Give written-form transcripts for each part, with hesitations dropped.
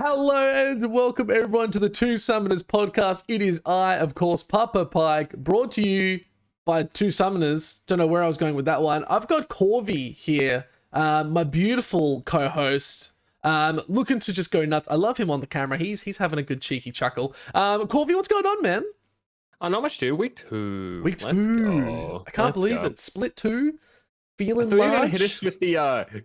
Hello and welcome everyone to the Two Summoners podcast. It is I, of course, Papa Pike, brought to you by Two Summoners. Don't know where I was going with that one. I've got Corvy here, my beautiful co-host, looking to just go nuts. I love him on the camera. He's having a good cheeky chuckle. Corvy, what's going on, man? Oh, not much to do. Week two. Week two. Let's go. I can't Let's believe go. it. Split two. I Feeling thought you were gonna large. hit us with the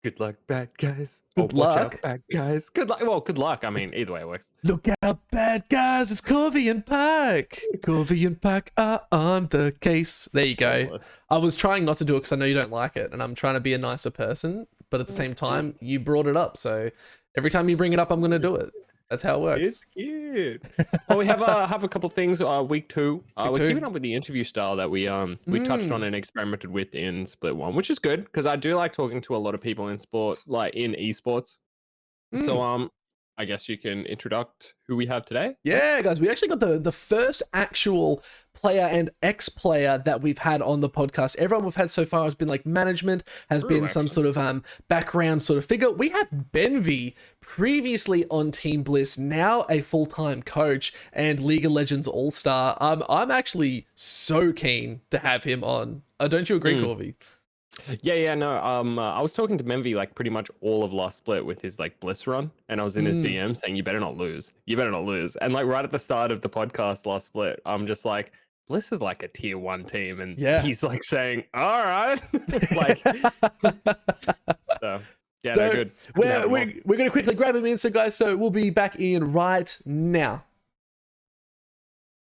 good luck, bad guys. Good Watch luck. out, bad guys. Good luck. Well, good luck. I mean, either way it works. Look out, bad guys. It's Corvy and Pike. Corvy and Pike are on the case. There you go. I was trying not to do it because I know you don't like it, and I'm trying to be a nicer person. But at the same time, you brought it up, so every time you bring it up, I'm going to do it. That's how it works. It's cute. Well, we have a couple things. Week two. We're two. keeping up with the interview style that we touched on and experimented with in Split One, which is good because I do like talking to a lot of people in sport, like in esports. So I guess you can introduce who we have today. Yeah, guys, we actually got the first actual player and ex-player that we've had on the podcast. Everyone we've had so far has been like management, has been some sort of background sort of figure. We have Benvi, previously on Team Bliss, now a full-time coach and League of Legends All-Star. I'm actually so keen to have him on. Don't you agree, Corvy? Yeah, no. I was talking to Benvi like pretty much all of last split with his like Bliss run, and I was in his DM saying, "You better not lose. You better not lose." And like right at the start of the podcast last split, I'm just like, "Bliss is like a tier 1 team," and he's like saying, "All right," like. So good. We're gonna quickly grab him in, so guys. So we'll be back in right now.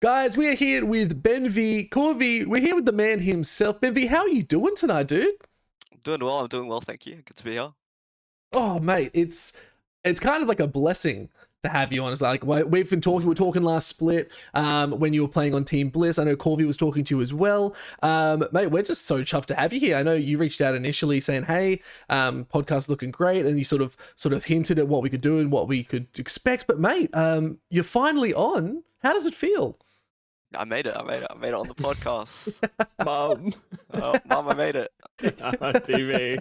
Guys, we are here with Benvi. Corvy, we're here with the man himself. Benvi, how are you doing tonight, dude? I'm doing well, thank you. Good to be here. Oh, mate, it's kind of like a blessing to have you on. It's like we're talking last split when you were playing on Team Bliss. I know Corvy was talking to you as well. Mate, we're just so chuffed to have you here. I know you reached out initially saying, hey, podcast looking great, and you sort of hinted at what we could do and what we could expect. But mate, you're finally on. How does it feel? I made it on the podcast. Mom, I made it. TV.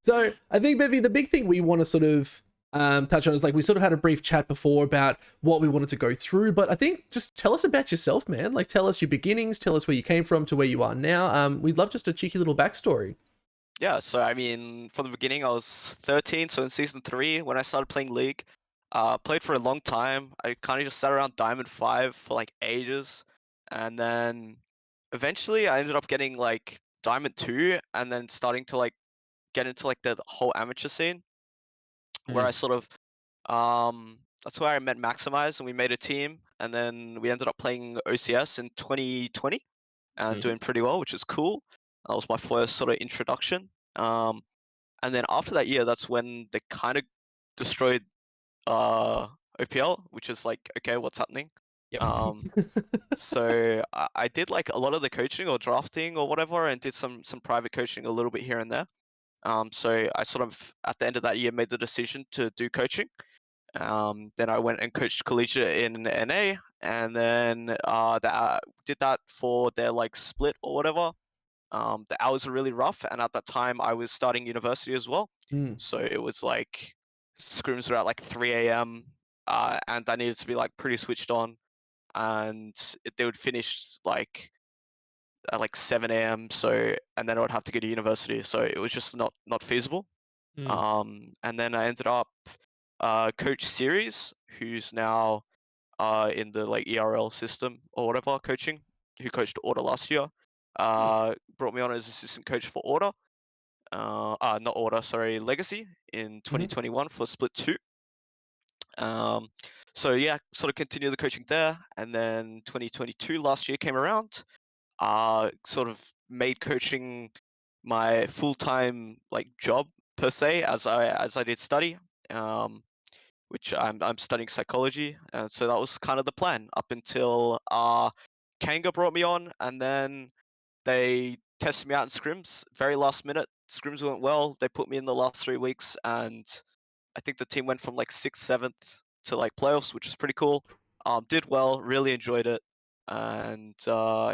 So I think, Benvi, the big thing we want to sort of touch on is like we sort of had a brief chat before about what we wanted to go through, but I think just tell us about yourself, man. Like tell us your beginnings, tell us where you came from to where you are now. We'd love just a cheeky little backstory. Yeah, so I mean, from the beginning, I was 13, so in season 3, when I started playing League, played for a long time. I kind of just sat around Diamond 5 for like ages, and then eventually I ended up getting like Diamond 2, and then starting to like get into like the whole amateur scene, where I sort of that's where I met Maximize, and we made a team, and then we ended up playing OCS in 2020 and doing pretty well, which is cool. That was my first sort of introduction. And then after that year, that's when they kind of destroyed OPL, which is like, okay, what's happening? So I did like a lot of the coaching or drafting or whatever, and did some private coaching a little bit here and there. So I sort of at the end of that year made the decision to do coaching. Then I went and coached collegiate in NA, and then did that for their like split or whatever. The hours were really rough, and at that time I was starting university as well. So it was like scrims were at like 3 a.m. And I needed to be like pretty switched on, and they would finish like at like 7 a.m. So, and then I would have to go to university. So it was just not feasible. And then I ended up coach Series, who's now in the like ERL system or whatever coaching, who coached Order last year. Brought me on as assistant coach for Order. Not Order, sorry, Legacy in 2021 for Split 2. So yeah, sort of continued the coaching there, and then 2022 last year came around. Sort of made coaching my full-time like job per se, as I did study, which I'm studying psychology, and so that was kind of the plan up until Kanga brought me on, and then they tested me out in scrims very last minute. Scrims went well. They put me in the last 3 weeks, and I think the team went from like 6th, 7th to like playoffs, which is pretty cool. Did well, really enjoyed it. And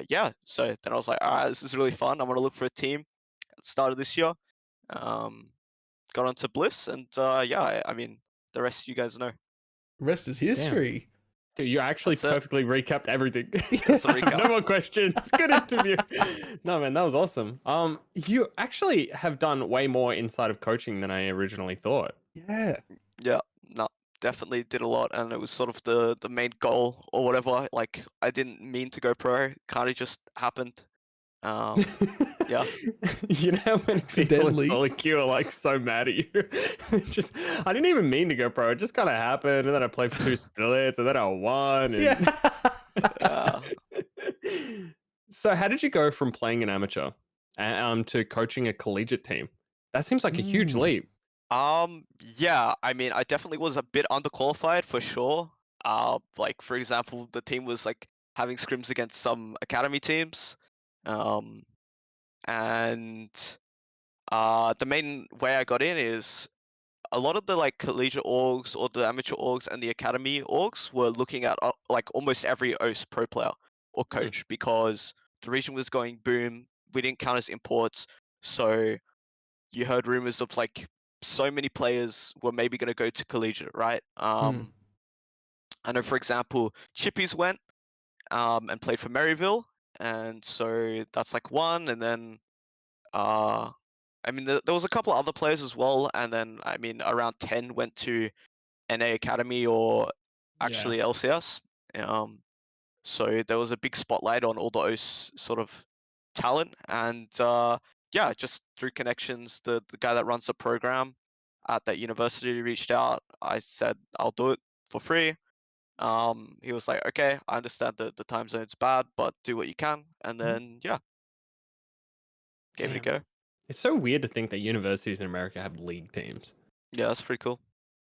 yeah, so then I was like, all right, this is really fun. I'm going to look for a team at the start of this year. Got onto Bliss, and yeah, I mean, the rest you guys know. Rest is Damn. history. Dude, you actually That's it. perfectly recapped everything. That's the I have no recap. more questions. Good interview. No, man, that was awesome. You actually have done way more inside of coaching than I originally thought. Yeah. Yeah, no, definitely did a lot, and it was sort of the main goal or whatever. Like I didn't mean to go pro, kind of just happened. Yeah. You know how many people in Accidentally. solo queue are like so mad at you? Just, I didn't even mean to go pro. It just kind of happened, and then I played for 2 splits, and then I won. And... Yeah. So, how did you go from playing an amateur to coaching a collegiate team? That seems like a huge Mm. leap. Yeah, I mean, I definitely was a bit underqualified for sure. Like for example, the team was like having scrims against some academy teams. Um, and the main way I got in is a lot of the like collegiate orgs or the amateur orgs and the academy orgs were looking at like almost every OS pro player or coach because the region was going boom. We didn't count as imports, so you heard rumors of like so many players were maybe going to go to collegiate, right? Mm. I know, for example, Chippies went and played for Maryville, and so that's like one, and then I mean there was a couple of other players as well, and then I mean around 10 went to NA Academy or Yeah. actually LCS. Um, so there was a big spotlight on all those sort of talent, and yeah, just through connections, the guy that runs the program at that university reached out. I said I'll do it for free. He was like, okay, I understand that the time zone's bad, but do what you can, and Mhm. then yeah, gave it a Damn. go. It's so weird to think that universities in America have league teams. Yeah, that's pretty cool.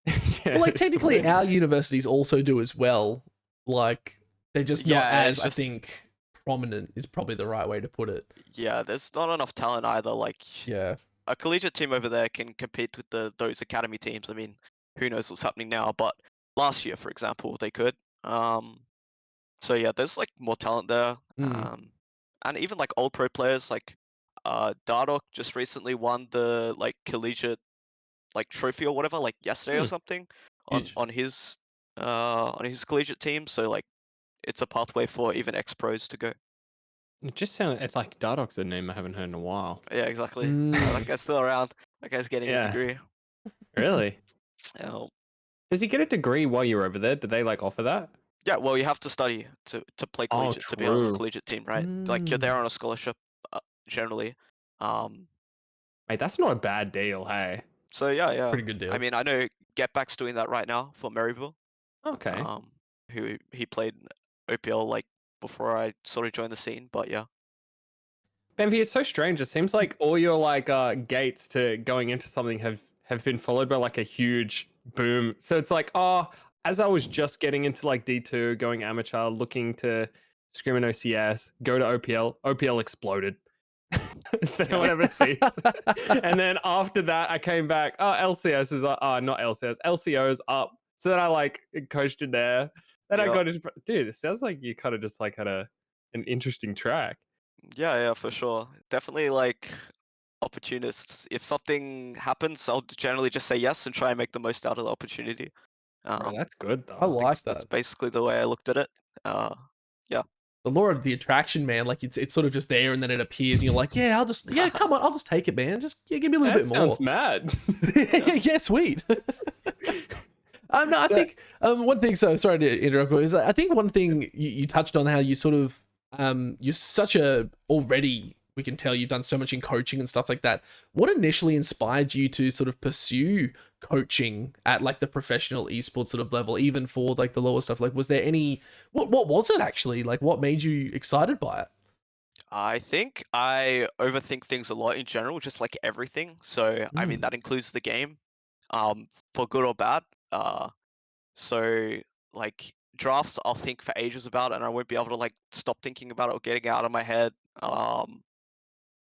Yeah, Well, like it's technically, weird. our universities also do as well. Like they're just not Yeah, as it's I just think prominent is probably the right way to put it. yeah, there's not enough talent either. Like Yeah. a collegiate team over there can compete with those academy teams. I mean, who knows what's happening now? But last year, for example, they could. Um, so yeah, there's like more talent there. Mm. And even like old pro players like Dardoch just recently won the like collegiate like trophy or whatever like yesterday or Hmm, something on Huge. on his collegiate team. So like it's a pathway for even ex pros to go. it just sounds it's like Dardoch's a name I haven't heard in a while. Yeah, exactly. That Mm. guy's still around. That guy's getting a Yeah, degree. really? Um, Does he get a degree while you're over there? Did they like offer that? yeah, well, you have to study to play Oh, collegiate to be on a true. collegiate team, right? Like you're there Mm. on a scholarship generally. Um, Mate, that's not a bad deal, hey? so yeah, yeah. Pretty good I deal. mean, I know Getback's doing that right now for Maryville. Okay. Um, who he played OPL like before I sort of joined the scene, but yeah. Benvi, it's so strange. It seems like all your like gates to going into something have been followed by like a huge boom. So it's like, oh, as I was just getting into like D2, going amateur, looking to scrim in OCS, go to OPL, OPL exploded. No Yeah. one ever sees. And then after that, I came back. Oh, LCS is not LCS, LCO's up. So then I like coached in there. Then I Yeah. got into dude. It sounds like you kind of just like had an interesting track. Yeah, yeah, for sure. Definitely like opportunists. If something happens, I'll generally just say yes and try and make the most out of the opportunity. Bro, Um, that's good I though. I think like that's that. basically the way I looked at it. Yeah. The law of the attraction, man. Like it's sort of just there and then it appears and you're like, yeah, come on, I'll just take it, man. Just give me a little That bit sounds more. mad. Yeah. Yeah, sweet. No, I So, think one thing. So sorry to interrupt. Is I think one thing you touched on how you sort of you're such a already we can tell you've done so much in coaching and stuff like that. What initially inspired you to sort of pursue coaching at like the professional esports sort of level, even for like the lower stuff? Like, was there any what was it actually like? What made you excited by it? I think I overthink things a lot in general, just like everything. So I mean Mm. that includes the game, for good or bad. Uh, so like drafts, I'll think for ages about, and I won't be able to like stop thinking about it or getting it out of my head.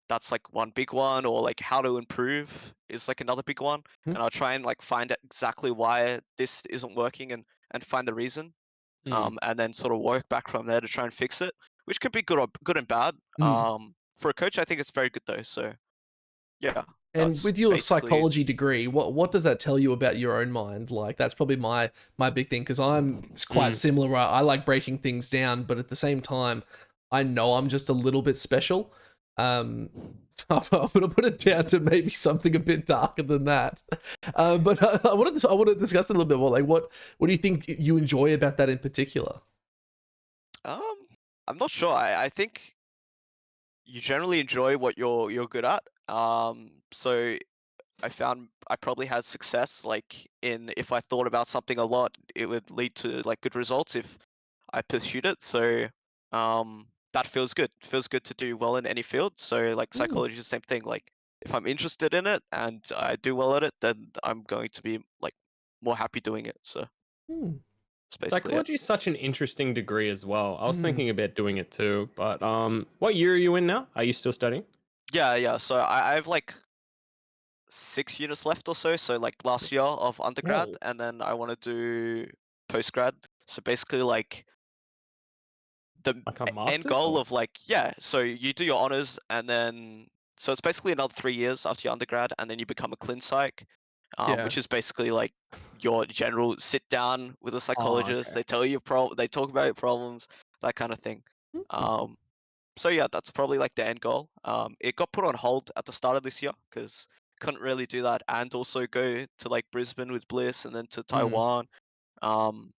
That's like one big one, or like how to improve is like another big one. Mm. And I'll try and like find out exactly why this isn't working and find the reason. And then sort of work back from there to try and fix it, which could be good or good and bad. Mm. For a coach, I think it's very good though. So yeah, And That's with your basically. psychology degree, what does that tell you about your own mind? Like that's probably my big thing because I'm quite Mm. similar. Where I like breaking things down, but at the same time, I know I'm just a little bit special. So I'm gonna put it down to maybe something a bit darker than that. But I want to discuss it a little bit more. Like what do you think you enjoy about that in particular? Um, I'm not sure. I think you generally enjoy what you're good at. So I found I probably had success like in if I thought about something a lot, it would lead to like good results if I pursued it. So that feels good. Feels good to do well in any field. So like Mm, psychology is the same thing. Like if I'm interested in it and I do well at it, then I'm going to be like more happy doing it. So mm, that's basically it. Psychology is such an interesting degree as well. I was mm. thinking about doing it too, but what year are you in now? Are you still studying? Yeah, yeah. So I have like 6 units left or so. So like last year Six. of undergrad, Oh, and then I want to do postgrad. So basically, like the like a end master's goal or? of like yeah. So you do your honors, and then so it's basically another 3 years after your undergrad, and then you become a clin psych, Yeah. which is basically like your general sit down with a Oh, psychologist. okay. They tell you they talk about your problems, that kind of thing. Mm, Um, so yeah, that's probably like the end goal. It got put on hold at the start of this year because couldn't really do that and also go to like Brisbane with Bliss and then to mm. Taiwan. Um,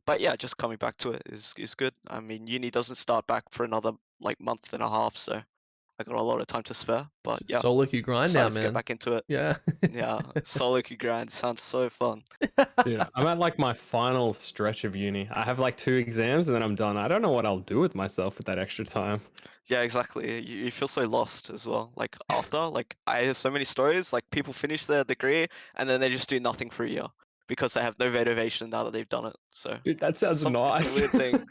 but yeah, just coming back to it is good. I mean, uni doesn't start back for another like month and a half, so I got a lot of time to spare. But yeah, Solo queue grind now, excited to get man. back into it. Yeah. Yeah, solo queue grind sounds so fun. Dude, I'm at like my final stretch of uni. I have like 2 exams and then I'm done. I don't know what I'll do with myself with that extra time. Yeah, exactly. You feel so lost as well. Like after, like I have so many stories. Like people finish their degree and then they just do nothing for a year because they have no motivation now that they've done it. So Dude, that sounds it's a nice. weird thing.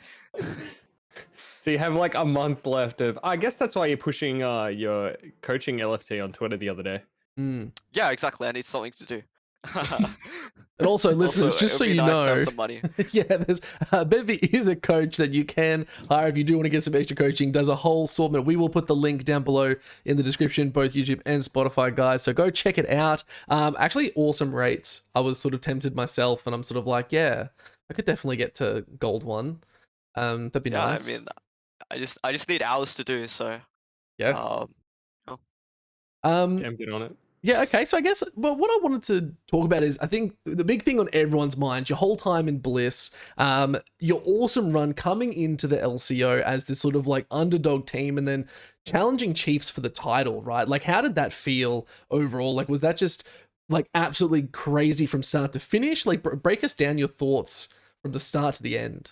So you have like a month left of. I guess that's why you're pushing your coaching LFT on Twitter the other day. Mm. Yeah, exactly. I need something to do. And also, listeners, Also, it just would so be you nice to have know, some money. yeah, there's Benvi is a coach that you can hire if you do want to get some extra coaching. Does a whole assortment. We will put the link down below in the description, both YouTube and Spotify, guys. So go check it out. Actually, awesome rates. I was sort of tempted myself, and I'm sort of like, yeah, I could definitely get to gold one. That'd be Yeah, I nice. mean, I just need hours to do. So, Yeah. um, oh, Um, Damn, get on it. Yeah, okay. So I guess well, what I wanted to talk about is I think the big thing on everyone's mind, your whole time in Bliss, your awesome run coming into the LCO as this sort of like underdog team and then challenging Chiefs for the title, right? Like how did that feel overall? Like was that just like absolutely crazy from start to finish? Like break us down your thoughts from the start to the end.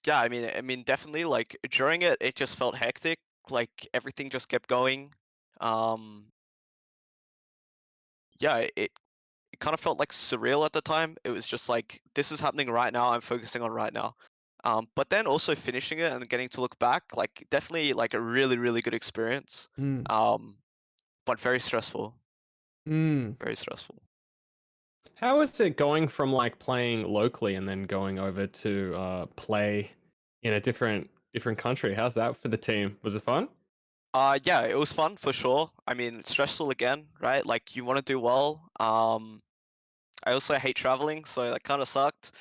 yeah. I mean, definitely. Like during it, it just felt hectic. Like everything just kept going. Um, yeah, it kind of felt like surreal at the time. It was just like this is happening right now. I'm focusing on right now. But then also finishing it and getting to look back, like definitely like a really really good experience. Mm. Um, but very stressful. Mm. Very stressful. How is it going from like playing locally and then going over to play in a different country? How's that for the team? Was it fun? Yeah, it was fun for sure. I mean, stressful again, right? Like you want to do well. I also hate traveling, so that kind of sucked.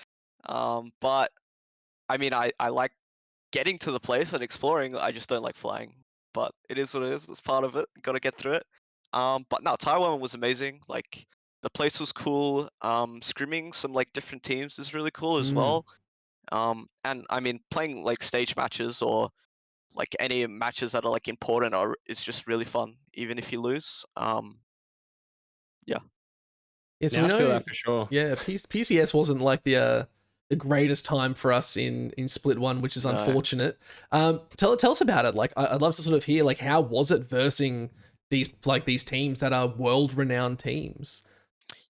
But I mean, I like getting to the place and exploring. I just don't like flying. But it is what it is. It's part of it. Got to get through it. But no, Taiwan was amazing. Like the place was cool. Scrimming some like different teams is really cool as Mm. well. And I mean, playing like stage matches or like any matches that are like important are is just really fun, even if you lose. Yeah. Yeah, so Yeah, we I feel know, that for sure. yeah, PCS wasn't like the greatest time for us in Split One, which is No. unfortunate. Tell us about it. Like, I'd love to sort of hear like how was it versing these teams that are world renowned teams.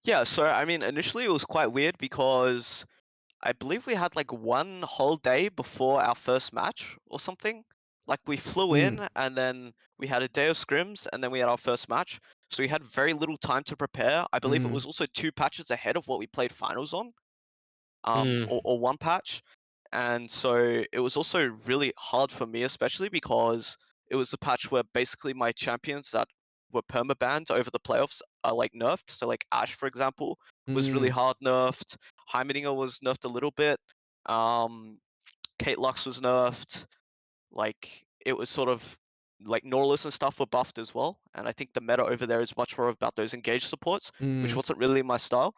Yeah, so I mean, initially it was quite weird because I believe we had like one whole day before our first match or something. Like we flew Mm, in and then we had a day of scrims and then we had our first match. So we had very little time to prepare. I believe it mm, was also 2 patches ahead of what we played finals on, Mm. or 1 patch. And so it was also really hard for me, especially because it was the patch where basically my champions that were permabanned over the playoffs are like nerfed. So like Ash, for example, was really Mm. hard nerfed. Heimerdinger was nerfed a little bit. Kate Lux was nerfed. Like it was sort of like Nautilus and stuff were buffed as well. And I think the meta over there is much more about those engage supports, which Mm. wasn't really my style.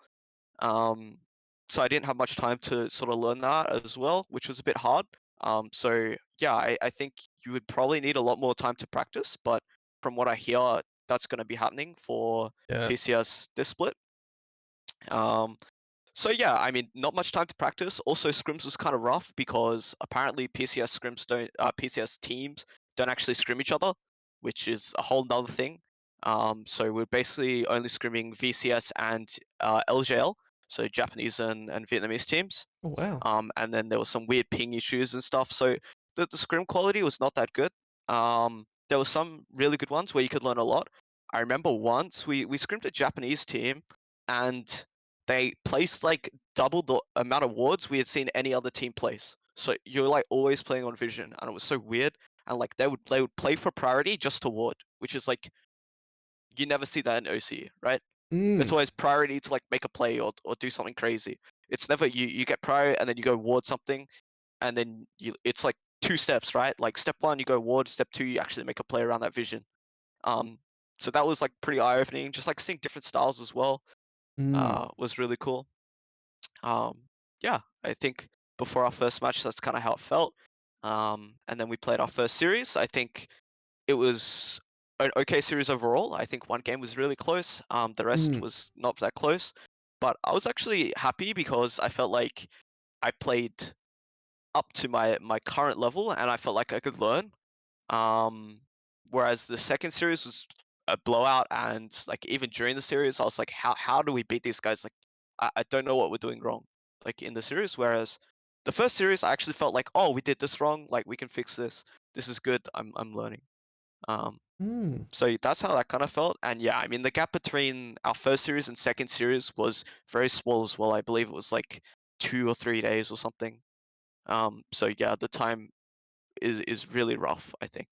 So I didn't have much time to sort of learn that as well, which was a bit hard. So yeah, I think you would probably need a lot more time to practice, but from what I hear, that's going to be happening for Yeah. PCS this split. Um, so yeah, I mean, not much time to practice. Also, scrims was kind of rough because apparently PCS teams don't actually scrim each other, which is a whole nother thing. So we're basically only scrimming VCS and LJL, so Japanese and Vietnamese teams. Oh wow. And then there was some weird ping issues and stuff. So the scrim quality was not that good. There were some really good ones where you could learn a lot. I remember once we scrimmed a Japanese team, and they placed like double the amount of wards we had seen any other team place. So you're like always playing on vision, and it was so weird. And like they would play for priority just to ward, which is like you never see that in OC, right? It's Mm. always priority to like make a play or do something crazy. It's never you get priority and then you go ward something, and then it's like 2 steps, right? Like step 1 you go ward, step 2 you actually make a play around that vision. Um, so that was like pretty eye opening. Just like seeing different styles as well Mm. was really cool. Um, yeah, I think before our first match, that's kind of how it felt. And then we played our first series. I think it was an okay series overall. I think one game was really close. The rest Mm. was not that close. But I was actually happy because I felt like I played up to my current level, and I felt like I could learn. Um, Whereas the second series was a blowout, and like even during the series, I was like, how do we beat these guys? Like, I don't know what we're doing wrong, like in the series. Whereas the first series, I actually felt like, oh, we did this wrong. Like we can fix this. This is good. I'm learning. Um, Mm. so that's how that kind of felt. And yeah, I mean, the gap between our first series and second series was very small as well. I believe it was like 2 or 3 days or something. So yeah, the time is really rough, I think.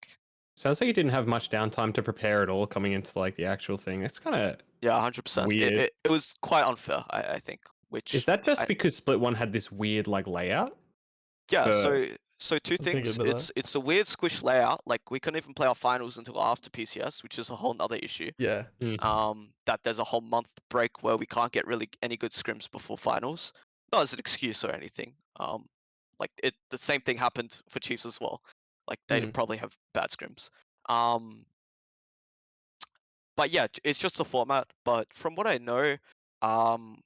Sounds like you didn't have much downtime to prepare at all coming into like the actual thing. It's kind of Yeah, 100%. It, weird. it, it was quite unfair, I think. Is Which that just I because Split One had this weird like layout yeah. for? So two I was thinking things. about that. It's a weird squish layout. Like we couldn't even play our finals until after PCS, which is a whole nother issue. Yeah. That there's a whole month break where we can't get really any good scrims before finals. Not as an excuse or anything. Like the same thing happened for Chiefs as well. Like they Mm. probably have bad scrims. Um, but yeah, it's just the format. But from what I know, um,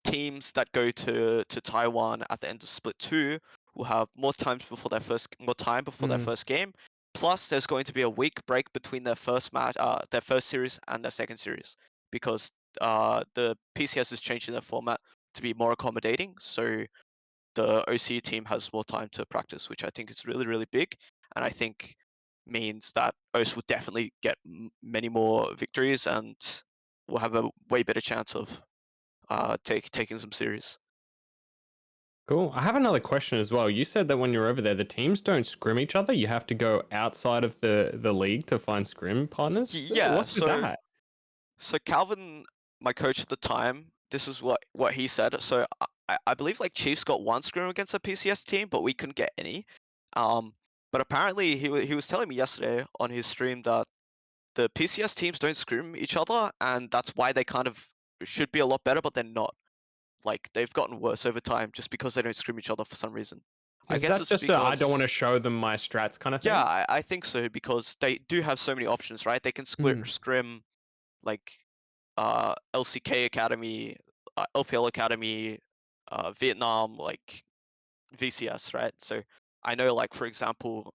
teams that go to Taiwan at the end of Split 2 will have more time before their Mm. first game. Plus, there's going to be a week break between their first series and their second series, because the PCS is changing their format to be more accommodating. So the OC team has more time to practice, which I think is really really big, and I think means that OS will definitely get many more victories and will have a way better chance of taking some series. Cool. I have another question as well. You said that when you're over there, the teams don't scrim each other. You have to go outside of the league to find scrim partners. Yeah, What's with so that? Calvin, my coach at the time, this is what he said. So I believe like Chiefs got one scrim against a PCS team, but we couldn't get any. Um, but apparently he was telling me yesterday on his stream that the PCS teams don't scrim each other, and that's why they kind of should be a lot better, but they're not. Like they've gotten worse over time just because they don't scrim each other for some reason. I Is guess that it's just a I don't want because to show them my strats kind of yeah, thing? I think so, because they do have so many options, right? They can Mm. scrim like LCK Academy, LPL Academy, Vietnam, like VCS, right? So I know, like for example,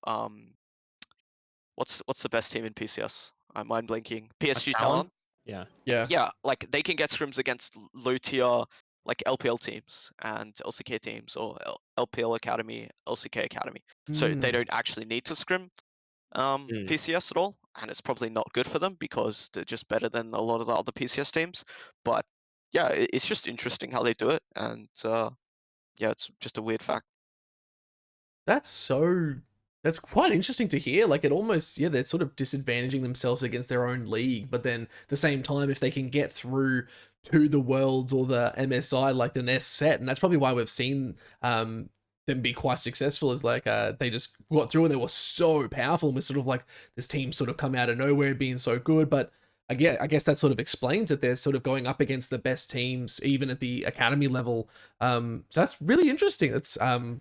what's the best team in PCS? I'm mind blanking. A PSG Talon? Talon. Yeah. Yeah. Yeah, like they can get scrims against low tier like LPL teams and LCK teams, or LPL Academy, LCK Academy. So they Mm. don't actually need to scrim Mm. PCS at all, and it's probably not good for them because they're just better than a lot of the other PCS teams. But yeah, it's just interesting how they do it, and yeah, it's just a weird fact. That's so That's quite interesting to hear. Like it almost, yeah, they're sort of disadvantaging themselves against their own league, but then at the same time, if they can get through to the Worlds or the MSI, like the next set, and that's probably why we've seen them be quite successful. Is like they just got through and they were so powerful, and we're sort of like this team sort of come out of nowhere being so good, but. I guess that sort of explains it. They're sort of going up against the best teams, even at the academy level. So that's really interesting. It's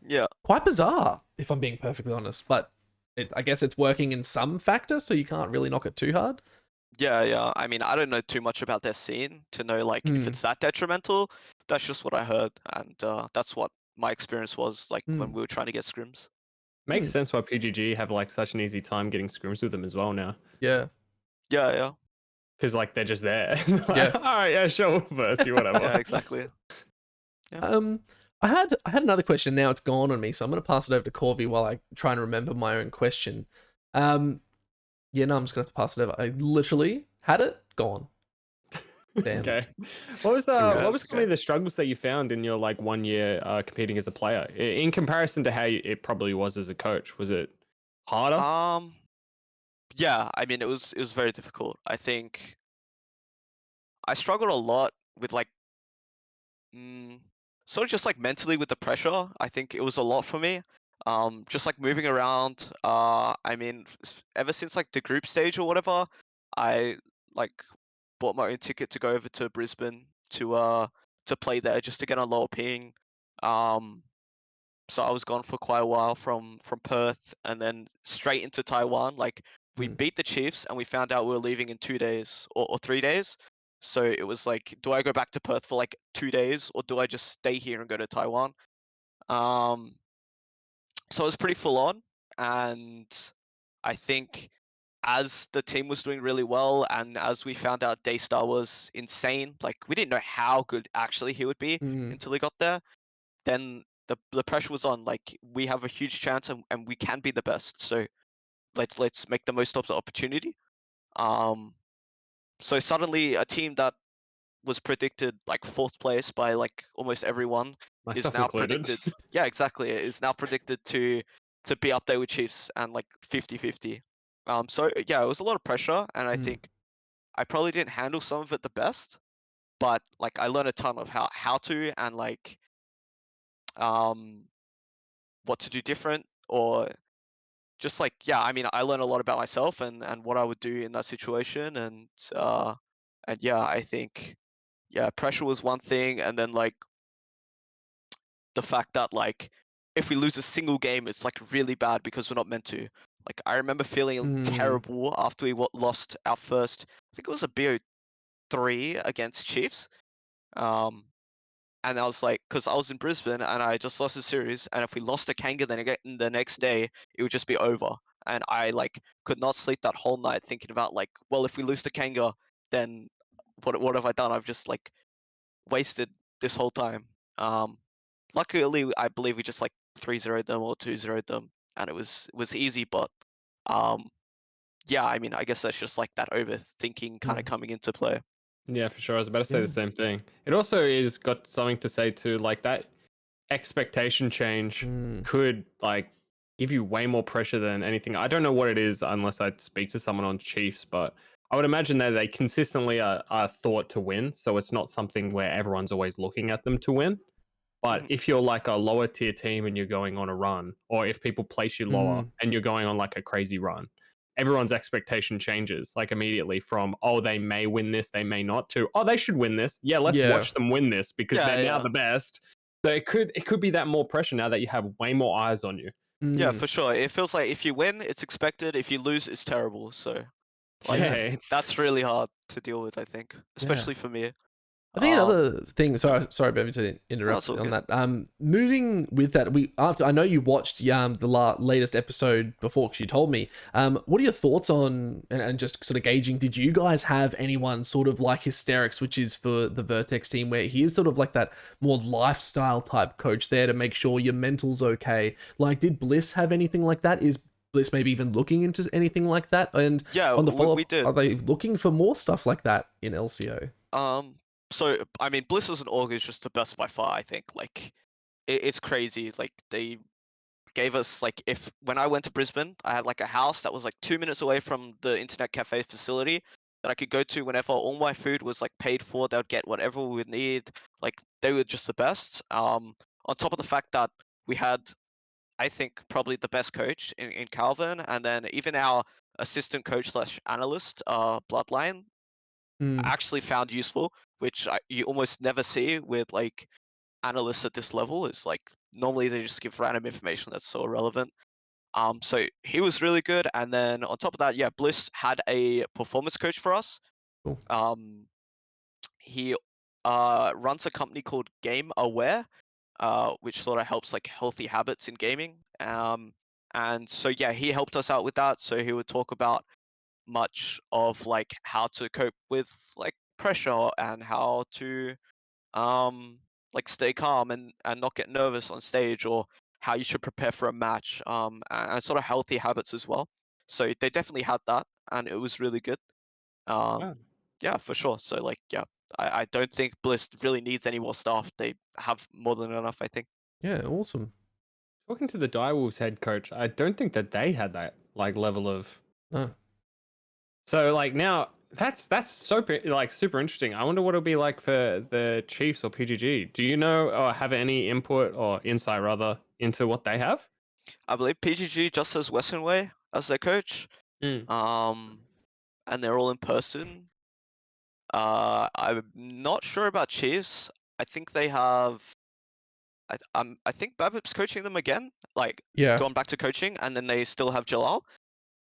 Yeah. quite bizarre, if I'm being perfectly honest. But I guess it's working in some factor, so you can't really knock it too hard. Yeah, yeah. I mean, I don't know too much about their scene to know like if Mm, it's that detrimental. That's just what I heard, and that's what my experience was like when mm, we were trying to get scrims. Makes mm. sense why PGG have like such an easy time getting scrims with them as well now. Yeah, Yeah, yeah, Because like they're just there. yeah. Like, all right, yeah, sure, we'll verse you, whatever. yeah, exactly. Yeah. I had another question. Now it's gone on me, so I'm gonna pass it over to Corvy while I try and remember my own question. Um, yeah, no, I'm just gonna have to pass it over. I literally had it gone. Damn. Okay. So What was guys, some of the struggles that you found in your like 1 year competing as a player in comparison to how it probably was as a coach? Was it harder? yeah. I mean, it was very difficult. I think I struggled a lot with like Mm, sort of just like mentally with the pressure. I think it was a lot for me. Just like moving around. I mean, ever since like the group stage or whatever, I like bought my own ticket to go over to Brisbane to play there just to get a lower ping. Um, so I was gone for quite a while from Perth and then straight into Taiwan. Like we Mm, beat the Chiefs and we found out we were leaving in 2 days or 3 days. So it was like, do I go back to Perth for like 2 days or do I just stay here and go to Taiwan? Um, so it was pretty full on, and I think as the team was doing really well and as we found out Daystar was insane, like we didn't know how good actually he would be mm, until he got there. Then the pressure was on. Like we have a huge chance and we can be the best. So let's make the most of the opportunity. Um, so suddenly a team that was predicted like fourth place by like almost everyone is Myself now included. predicted. Yeah, exactly. Is now predicted to be up there with Chiefs and like 50-50. So yeah, it was a lot of pressure, and I mm, think I probably didn't handle some of it the best. But like I learned a ton of how to and like um what to do different or just like yeah, I mean I learned a lot about myself and what I would do in that situation and yeah, I think yeah, pressure was one thing, and then like the fact that like if we lose a single game, it's like really bad because we're not meant to. Like I remember feeling mm. terrible after we lost our first. I think it was a BO3 against Chiefs. Um, and I was like, because I was in Brisbane and I just lost a series, and if we lost to Kanga, then again the next day it would just be over. And I like could not sleep that whole night thinking about like, well, if we lose to Kanga, then what have I done? I've just like wasted this whole time. Um, luckily, I believe we just like 3-0'd them or 2-0'd them, and it was easy. But um, yeah, I mean, I guess that's just like that overthinking kind of Mm. coming into play. Yeah, for sure. I was about to say the Yeah. same thing. It also is got something to say too, like that expectation change Mm. could like give you way more pressure than anything. I don't know what it is unless I speak to someone on Chiefs, but I would imagine that they consistently are thought to win. So it's not something where everyone's always looking at them to win. But Mhm. if you're like a lower tier team and you're going on a run, or if people place you lower Mm. and you're going on like a crazy run, everyone's expectation changes like immediately from, oh, they may win this, they may not, to, oh, they should win this. Yeah, let's Yeah. watch them win this because Yeah, they're now yeah, the best. So it could be that more pressure now that you have way more eyes on you. yeah, Mm. for sure. It feels like if you win, it's expected. If you lose, it's terrible. So like Yeah, Yeah. it's that's really hard to deal with, I think, Yeah. especially for me. I think Um, another thing. Sorry, Bevan, to that's interrupt all on good. that. Moving with that, we after I know you watched the latest episode before because you told me. What are your thoughts on and just sort of gauging? Did you guys have anyone sort of like Hysterics, which is for the Vertex team, where he is sort of like that more lifestyle type coach there to make sure your mental's okay? Like, did Bliss have anything like that? Is Bliss maybe even looking into anything like that? And Yeah, on the follow we up, did. are they looking for more stuff like that in LCO? Um, so I mean, Bliss as an org is just the best by far. I think like it's crazy. Like they gave us like when I went to Brisbane, I had like a house that was like 2 minutes away from the internet cafe facility that I could go to whenever all my food was like paid for. They would get whatever we would need. Like they were just the best. On top of the fact that we had, I think, probably the best coach in Calvin, and then even our assistant coach slash analyst, Bloodline, I Mm. actually found useful, which you almost never see with like analysts at this level. Is like normally they just give random information that's so irrelevant. So he was really good, and then on top of that, yeah, Bliss had a performance coach for us. Cool. He runs a company called Game Aware, which sort of helps like healthy habits in gaming. And so yeah, he helped us out with that. So he would talk about much of like how to cope with like pressure and how to like stay calm and not get nervous on stage, or how you should prepare for a match, and sort of healthy habits as well. So they definitely had that, and it was really good. Wow. Yeah, for sure. So like, yeah, I don't think Bliss really needs any more staff. They have more than enough, I think. Yeah, awesome. Talking to the Direwolves head coach, I don't think that they had that like level of. No. So like now that's super interesting. I wonder what it'll be like for the Chiefs or PGG. Do you know or have any input or insight rather into what they have? I believe PGG just has Western Way as their coach. Mm. Um, and they're all in person. I'm not sure about Chiefs. I think they have. I think Babip's coaching them again, like Yeah. going back to coaching, and then they still have Jalal.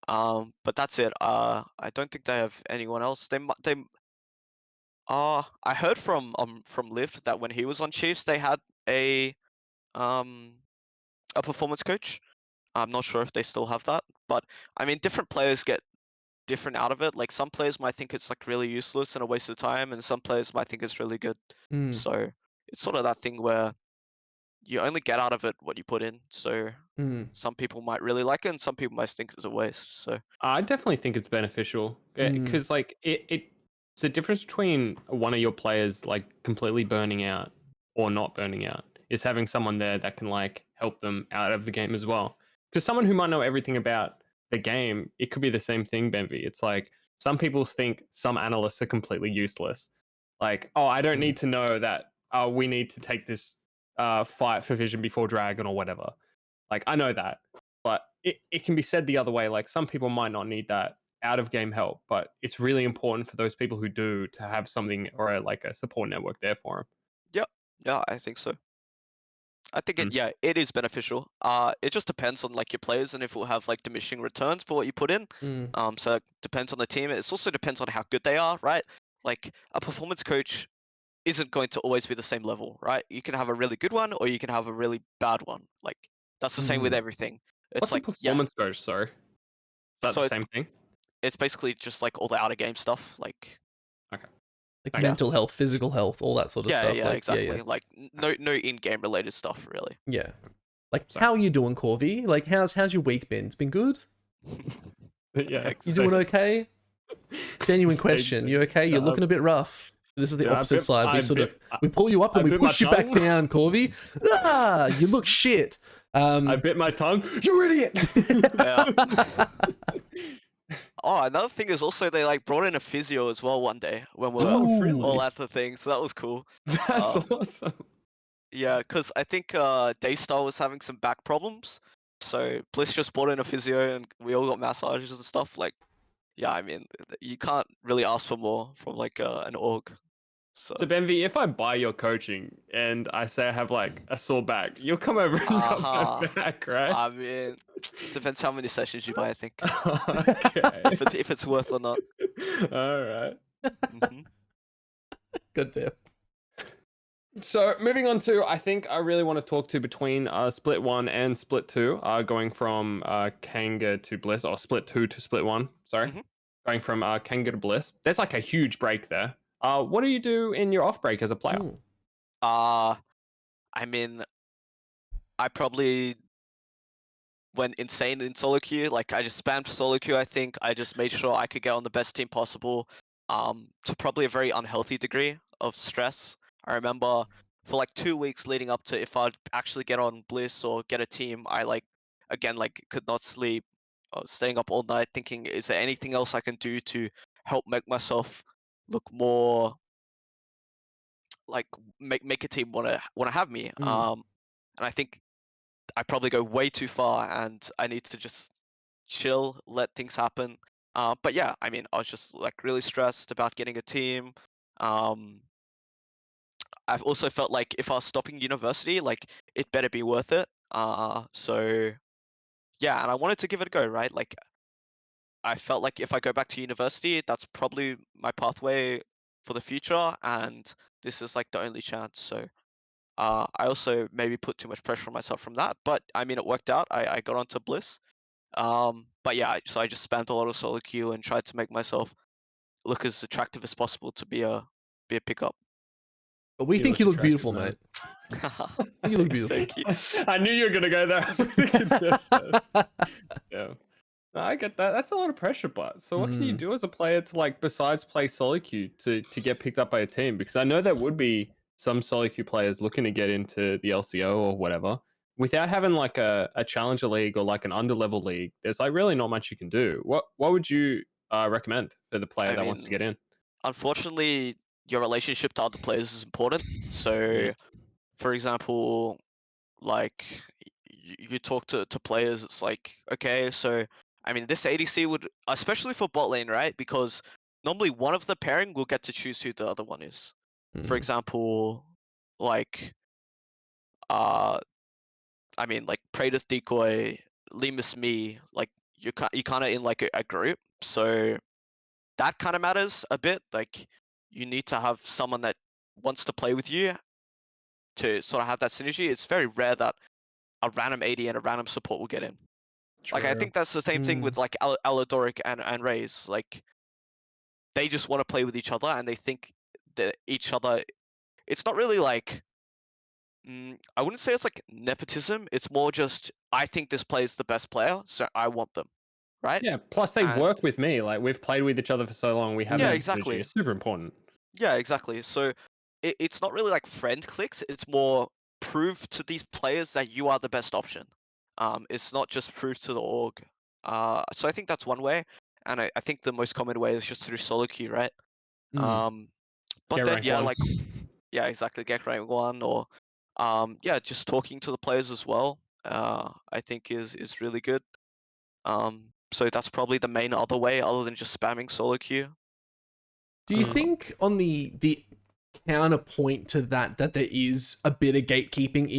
But that's it. I don't think they have anyone else. They. I heard from Liv that when he was on Chiefs, they had um a performance coach. I'm not sure if they still have that, but I mean, different players get different out of it. Like some players might think it's like really useless and a waste of time, and some players might think it's really good. Mm. So it's sort of that thing where you only get out of it what you put in. So Mm. some people might really like it, and some people might think it's a waste. So I definitely think it's beneficial Mm. because like it's a difference between one of your players like completely burning out or not burning out is having someone there that can like help them out of the game as well. Because someone who might know everything about the game, it could be the same thing, Benvi. It's like some people think some analysts are completely useless. Like, oh, I don't Mm. need to know that we need to take this fight for vision before dragon or whatever. Like, I know that. But it can be said the other way. Like some people might not need that out of game help, but it's really important for those people who do to have something or like a support network there for yeah, yeah, I think so. I think them. it is beneficial. It just depends on like your players and if it will have like diminishing returns for what you put in. Mm. So it depends on the team. It also depends on how good they are, right? Like a performance coach isn't going to always be the same level, right? You can have a really good one or you can have a really bad one. Like that's the same with Mm. everything. It's What's a like, yeah. performance coach? Sorry, is that So the same thing? it's basically just like all the outer game stuff. Like Okay, Like thanks. yeah, mental health, physical health, all that sort of yeah, stuff. yeah, Like, yeah, yeah, exactly. Like no in-game related stuff really. yeah. Like, Sorry. how are you doing, Corvy? Like, how's your week been? It's been good. Yeah, You doing okay? Genuine question. You okay? You're looking a bit rough. This is the opposite side. We sort of we pull you up and we bit my push you back tongue. down, Corvy. Ah, you look shit. I bit my tongue. You idiot! Yeah. Oh, another thing is also they like brought in a physio as well one day when we were Oh, Ooh. really? all at the thing, so that was cool. That's Um, awesome. yeah, because I think Daystar was having some back problems, so Bliss just brought in a physio and we all got massages and stuff. Like, yeah, I mean, you can't really ask for more from like an org. So, So Benvi, if I buy your coaching and I say I have like a sore back, you'll come over and rub my back, right? I mean, depends how many sessions you buy, I think, Okay. if it's worth or not. All right. Hmm. Good deal. So moving on to, I think I really want to talk to between split 1 and split 2, going from Kanga to Bliss, or split 2 to split 1. Sorry, Mhm. going from Kanga to Bliss. There's like a huge break there. What do you do in your off break as a player? Ooh. I mean, I probably went insane in solo queue. Like I just spammed solo queue. I think I just made sure I could get on the best team possible. To probably a very unhealthy degree of stress. I remember for like 2 weeks leading up to if I'd actually get on Bliss or get a team, I like again, like could not sleep, staying up all night thinking, is there anything else I can do to help make myself look more like make a team wanna have me. Mm. And I think I probably go way too far, and I need to just chill, let things happen. But yeah, I mean, I was just like really stressed about getting a team. Um, I've also felt like if I was stopping university, like it better be worth it. So yeah, and I wanted to give it a go, right? Like I felt like if I go back to university, that's probably my pathway for the future, and this is like the only chance. So I also maybe put too much pressure on myself from that, but I mean, it worked out. I got onto Bliss. But yeah, so I just spammed a lot of solo queue and tried to make myself look as attractive as possible to be a pickup. But we You think look you look attractive, beautiful, man. mate. I think you look beautiful. Thank you. I knew you were gonna go there. Yeah. No, I get that. That's a lot of pressure, but so what can you Mm. do as a player to like besides play solo queue to get picked up by a team? Because I know there would be some solo queue players looking to get into the LCO or whatever. Without having like a challenger league or like an underlevel league, there's like really not much you can do. What would you recommend for the player I that wants to mean, get in? unfortunately, your relationship to other players is important. Mm, So, for example, like you talk to players, it's like, okay, so I mean, this ADC would, especially for bot lane, right? Because normally one of the pairing will get to choose who the other one is. For Mm. example, like, uh, I mean, like Praetor's Decoy, Lemus Me, like you kind of in like a group, so that kind of matters a bit. Like you need to have someone that wants to play with you to sort of have that synergy. It's very rare that a random AD and a random support will get in. Like I true. think that's the same thing Mm. with like Aladoric and Raze. Like they just want to play with each other and they think that each other. It's not really like I wouldn't say it's like nepotism. It's more just I think this player's the best player, so I want them, right? Yeah. Plus, they And work with me. Like we've played with each other for so long. We have yeah, that Mm. synergy. exactly. It's super important. Yeah, exactly. So it's not really like friend clicks. It's more prove to these players that you are the best option. It's not just prove to the org. So I think that's one way, and I think the most common way is just through solo queue, right? Mm. Um, but Get then rank yeah, one. like yeah, exactly. Get rank one or yeah, just talking to the players as well. I think is really good. So that's probably the main other way, other than just spamming solo queue. Do you Mm. think on the counterpoint to that there is a bit of gatekeeping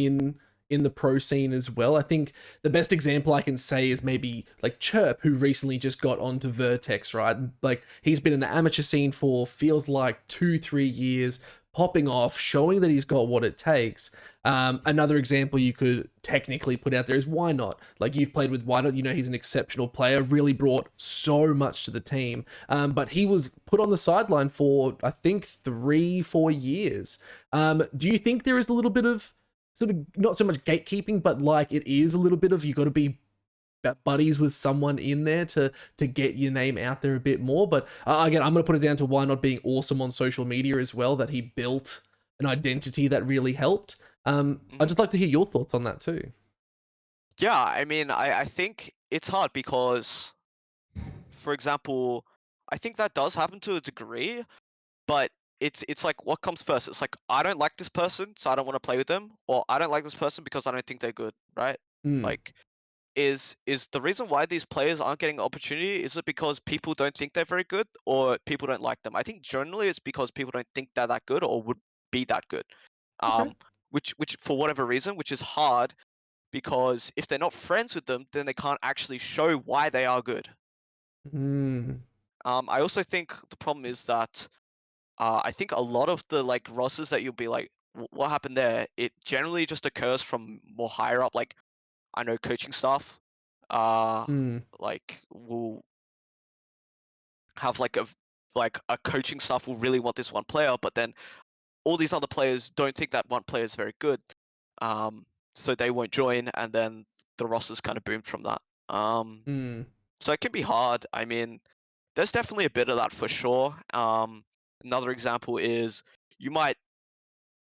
in the pro scene as well? I think the best example I can say is maybe like Chirp, who recently just got onto Vertex, right? Like he's been in the amateur scene for feels like 2-3 years, popping off, showing that he's got what it takes. Another example you could technically put out there is Why Not? Like you've played with Why Not, you know he's an exceptional player, really brought so much to the team. But he was put on the sideline for I think 3-4 years. Do you think there is a little bit of sort of not so much gatekeeping, but like it is a little bit of you got to be buddies with someone in there to get your name out there a bit more? But again, I'm gonna put it down to Why Not being awesome on social media as well. That he built an identity that really helped. I'd hmm just like to hear your thoughts on that too. Yeah, I mean, I think it's hard because, for example, I think that does happen to a degree, but it's like what comes first? It's like I don't like this person, so I don't want to play with them, or I don't like this person because I don't think they're good, right? Mm, Like is the reason why these players aren't getting opportunity, is it because people don't think they're very good or people don't like them? I think generally it's because people don't think they're that good or would be that good. okay. Um, which for whatever reason, which is hard because if they're not friends with them, then they can't actually show why they are good. Mm, I also think the problem is that I think a lot of the like rosters that you'll be like, what happened there? It generally just occurs from more higher up, like I know coaching staff, uh, mm, like will have like a coaching staff will really want this one player, but then all these other players don't think that one player is very good, um, so they won't join, and then the rosters kind of boomed from that. Um, mm, so it can be hard. I mean, there's definitely a bit of that for sure. Another example is you might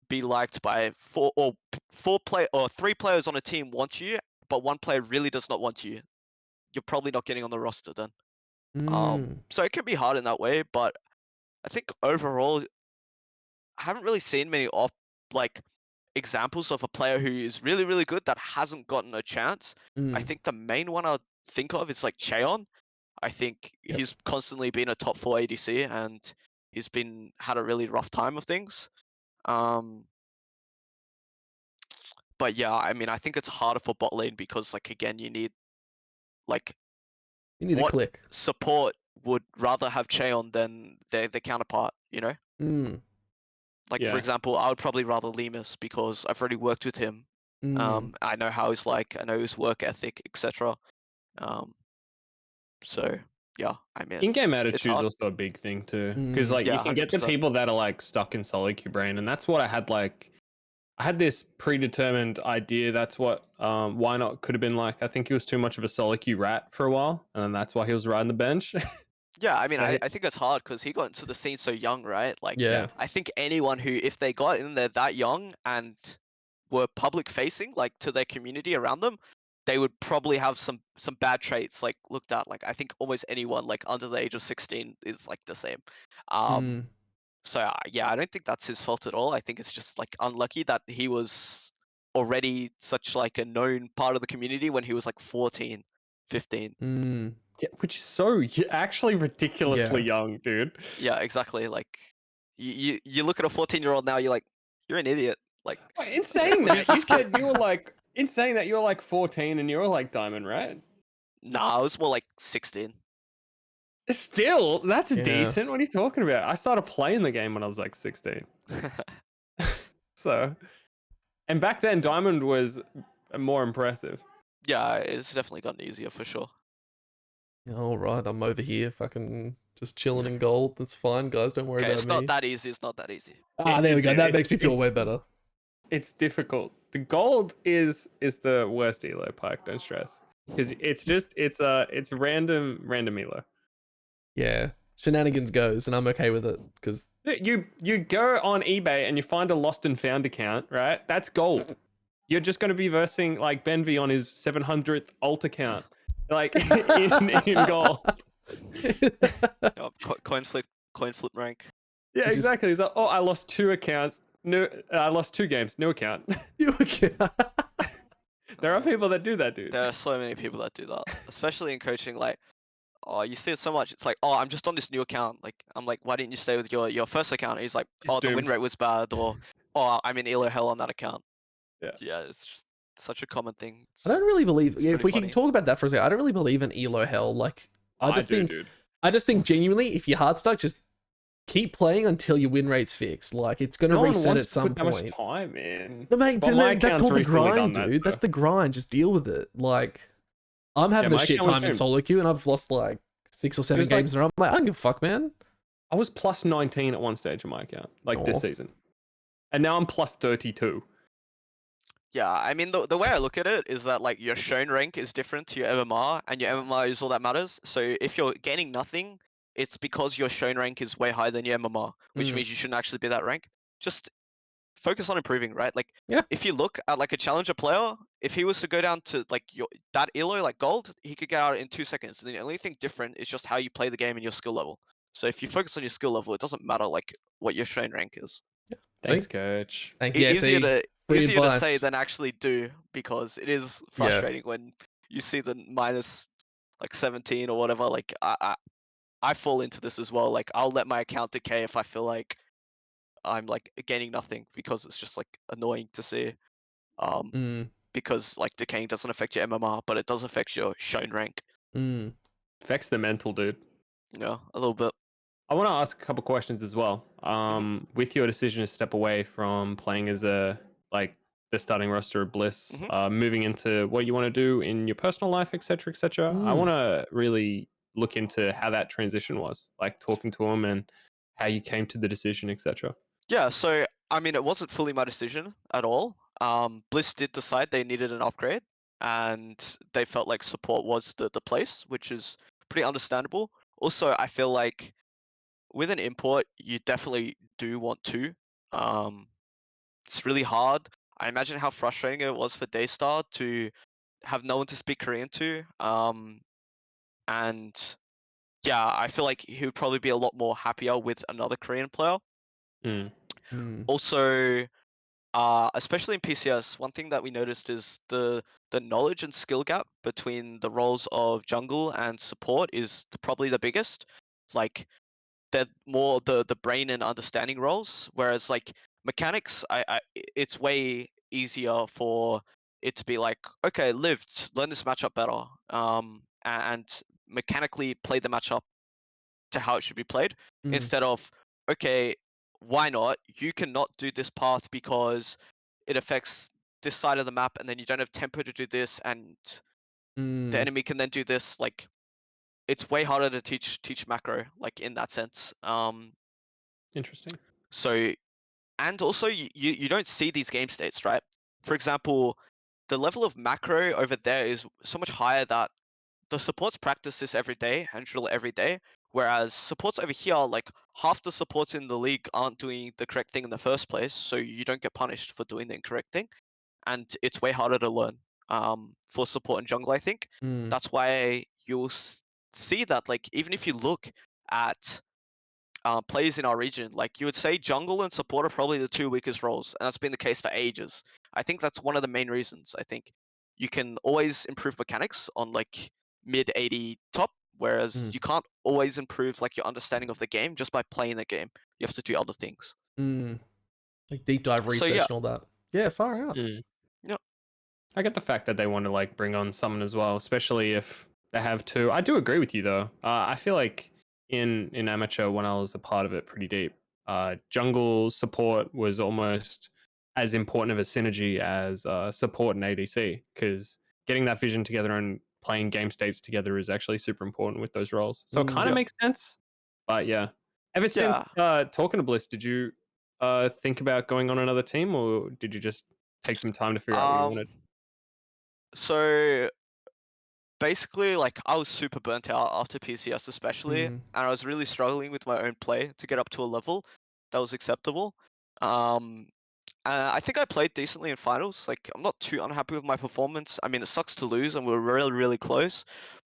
be liked by four play or three players on a team want you, but one player really does not want you, you're probably not getting on the roster then. Mm. So it can be hard in that way, but I think overall, I haven't really seen many like examples of a player who is really, really good that hasn't gotten a chance. I Mm. think the main one I think of is like Cheon. I think Yep. he's constantly been a top 4 ADC and he's had a really rough time of things. Um, but yeah, I mean, I think it's harder for bot lane because, like, again, you need like You need to what click. support would rather have Cheon than their counterpart, you know? Mm. Like, for Yeah. example, I would probably rather Lemus because I've already worked with him. Mm. I know how he's like, I know his work ethic, etc. Um, so yeah, I mean, In-game it's attitude is hard. also a big thing too, because Mm. like you Yeah, can get the 100%. people that are like stuck in solo queue brain, and that's what I had. Like, I had this predetermined idea. That's what why not could have been like. I think he was too much of a solo queue rat for a while, and then that's why he was riding the bench. Yeah, I mean, Right. I think it's hard because he got into the scene so young, right? Like, Yeah. I think anyone who, if they got in there that young and were public facing, like to their community around them, they would probably have some bad traits like looked at. Like, I think almost anyone like under the age of 16 is like the same. Mm. So yeah, I don't think that's his fault at all. I think it's just like unlucky that he was already such like a known part of the community when he was like 14, 15. Mm. Yeah, which is so actually ridiculously Yeah. young, dude. Yeah, exactly. Like you look at a 14-year-old now, you're like, you're an idiot. Like, Wait, in saying who's that, you this kid? said you were like, in saying that you were like 14 and you were like diamond, right? Nah, I was more like 16. Still, that's Yeah. decent. What are you talking about? I started playing the game when I was like 16. So, and back then, diamond was more impressive. Yeah, it's definitely gotten easier for sure. All right, I'm over here, fucking just chilling in gold. That's fine, guys. Don't worry Okay, about it's not me. that easy. It's not that easy. Ah, there we go. That makes me feel It's way better. it's difficult. The gold is the worst elo, Pike. Don't stress, because it's random elo. Yeah, shenanigans goes, and I'm okay with it because You go on eBay and you find a lost and found account, right? That's gold. You're just going to be versing like Benvi on his 700th alt account, like in gold. Oh, coin flip rank. Yeah, This is exactly. He's like, oh, I lost 2 accounts. No, I lost 2 games. New account. you okay? There are people that do that, dude. There are so many people that do that, especially in coaching. Like, oh, you see it so much. It's like, oh, I'm just on this new account. Like, I'm like, why didn't you stay with your first account? And he's like, It's oh, the win doomed. rate was bad, or oh, I'm in elo hell on that account. Yeah. Yeah, it's just such a common thing. I don't really believe. It's Yeah, if pretty we funny. can talk about that for a second, I don't really believe in elo hell. Like, I just think, dude. I just think genuinely, if you're hard stuck, just keep playing until your win rate's fixed. Like, it's gonna No one reset wants at to some put that much point. time in. No, mate, But my that's account's called the recently grind, done that, dude. That's so. the grind. Just deal with it. Like, I'm having a my shit account was time in doomed. solo queue, and I've lost like 6 or 7 was like- games in a row. I'm like, I don't give a fuck, man. I was plus 19 at one stage in my account, like Aw. this season, and now I'm plus 32. Yeah, I mean, the way I look at it is that like your shown rank is different to your MMR, and your MMR is all that matters. So if you're gaining nothing, it's because your shown rank is way higher than your MMR, which Mm. means you shouldn't actually be that rank. Just focus on improving, right? Like, Yeah. if you look at like a challenger player, if he was to go down to like that elo, like gold, he could get out in 2 seconds. And the only thing different is just how you play the game and your skill level. So if you focus on your skill level, it doesn't matter like what your shown rank is. Thanks, See? coach. Thank you. Yeah, Easier see, to free easier to say advice. than actually do, because it is Yeah. frustrating when you see the minus like 17 or whatever. Like, I fall into this as well. Like, I'll let my account decay if I feel like I'm like gaining nothing, because it's just like annoying to see. Mm. Because like decaying doesn't affect your MMR, but it does affect your shown rank. Mm. Affects the mental, dude. You know, a little bit. I want to ask a couple questions as well. With your decision to step away from playing as the starting roster of Bliss, moving into what you want to do in your personal life, etc., etc. I want to really look into how that transition was, like talking to him and how you came to the decision, etc. Yeah, so I mean, it wasn't fully my decision at all. Bliss did decide they needed an upgrade, and they felt like support was the place, which is pretty understandable. Also, I feel like with an import, you definitely do want to. It's really hard. I imagine how frustrating it was for Daystar to have no one to speak Korean to. And yeah, I feel like he would probably be a lot more happier with another Korean player. Mm. Also, especially in PCS, one thing that we noticed is the knowledge and skill gap between the roles of jungle and support is probably the biggest. Like they're more the brain and understanding roles, whereas like mechanics, it's way easier for it to be like, okay, lived, learn this matchup better, and mechanically play the matchup to how it should be played, Mm. instead of, okay, why not? You cannot do this path because it affects this side of the map, and then you don't have tempo to do this, and the Mm. enemy can then do this. Like it's way harder to teach macro, like in that sense. Interesting. So and also you don't see these game states, right? For example, the level of macro over there is so much higher that the supports practice this every day and drill every day, whereas supports over here, like half the supports in the league aren't doing the correct thing in the first place, so you don't get punished for doing the incorrect thing, and it's way harder to learn for support and jungle. I think Mm. that's why you'll see that, like, even if you look at players in our region, like you would say jungle and support are probably the two weakest roles, and that's been the case for ages. I think that's one of the main reasons. I think you can always improve mechanics on like mid 80 top, whereas Mm. you can't always improve like your understanding of the game just by playing the game. You have to do other things. Mm. Like deep dive So research yeah, and all that. Yeah, far out. Mm. yeah, I get the fact that they want to like bring on someone as well, especially if they have to. I do agree with you though. I feel like in amateur when I was a part of it pretty deep, jungle support was almost as important of a synergy as support and ADC, because getting that vision together and playing game states together is actually super important with those roles. So it Mm. kind of yeah, makes sense. But yeah, ever since yeah. talking to Bliss, did you think about going on another team, or did you just take some time to figure out what you Um, wanted? so basically, like I was super burnt out after PCS, especially, and Mm. I was really struggling with my own play to get up to a level that was acceptable. Um, I think I played decently in finals. Like I'm not too unhappy with my performance. I mean, it sucks to lose, and we are really, really close.